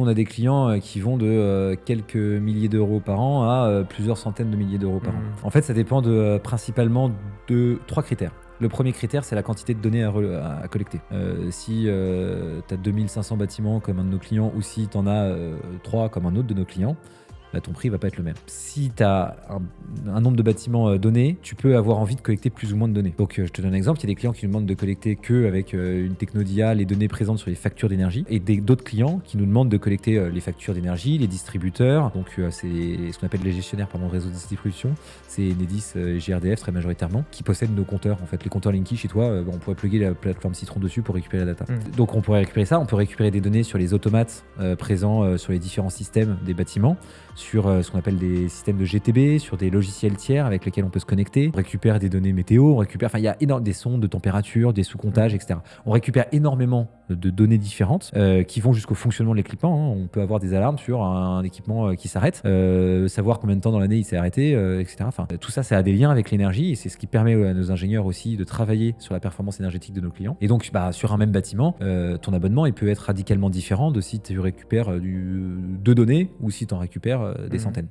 on a des clients qui vont de quelques milliers d'euros par an à plusieurs centaines de milliers d'euros par an. En fait, ça dépend principalement de 3 critères. Le premier critère, c'est la quantité de données à collecter. Si tu as 2500 bâtiments comme un de nos clients ou si tu en as 3 comme un autre de nos clients, bah, ton prix va pas être le même. Si tu as un nombre de bâtiments donnés, tu peux avoir envie de collecter plus ou moins de données. Donc je te donne un exemple, il y a des clients qui nous demandent de collecter qu'avec une techno d'IA les données présentes sur les factures d'énergie et d'autres clients qui nous demandent de collecter les factures d'énergie, les distributeurs, donc c'est ce qu'on appelle les gestionnaires par réseau de distribution, c'est Enedis et GRDF très majoritairement, qui possèdent nos compteurs. En fait, les compteurs Linky chez toi, on pourrait plugger la plateforme Citron dessus pour récupérer la data. Donc on pourrait récupérer ça, on peut récupérer des données sur les automates présents sur les différents systèmes des bâtiments, sur ce qu'on appelle des systèmes de GTB, sur des logiciels tiers avec lesquels on peut se connecter. On récupère des données météo, il y a des sondes de température, des sous-comptages, etc. On récupère énormément de données différentes qui vont jusqu'au fonctionnement de l'équipement. On peut avoir des alarmes sur un équipement qui s'arrête, savoir combien de temps dans l'année il s'est arrêté, etc. Tout ça, ça a des liens avec l'énergie et c'est ce qui permet à nos ingénieurs aussi de travailler sur la performance énergétique de nos clients. Et donc, sur un même bâtiment, ton abonnement, il peut être radicalement différent de si tu récupères 2 données ou si tu en récupères des centaines.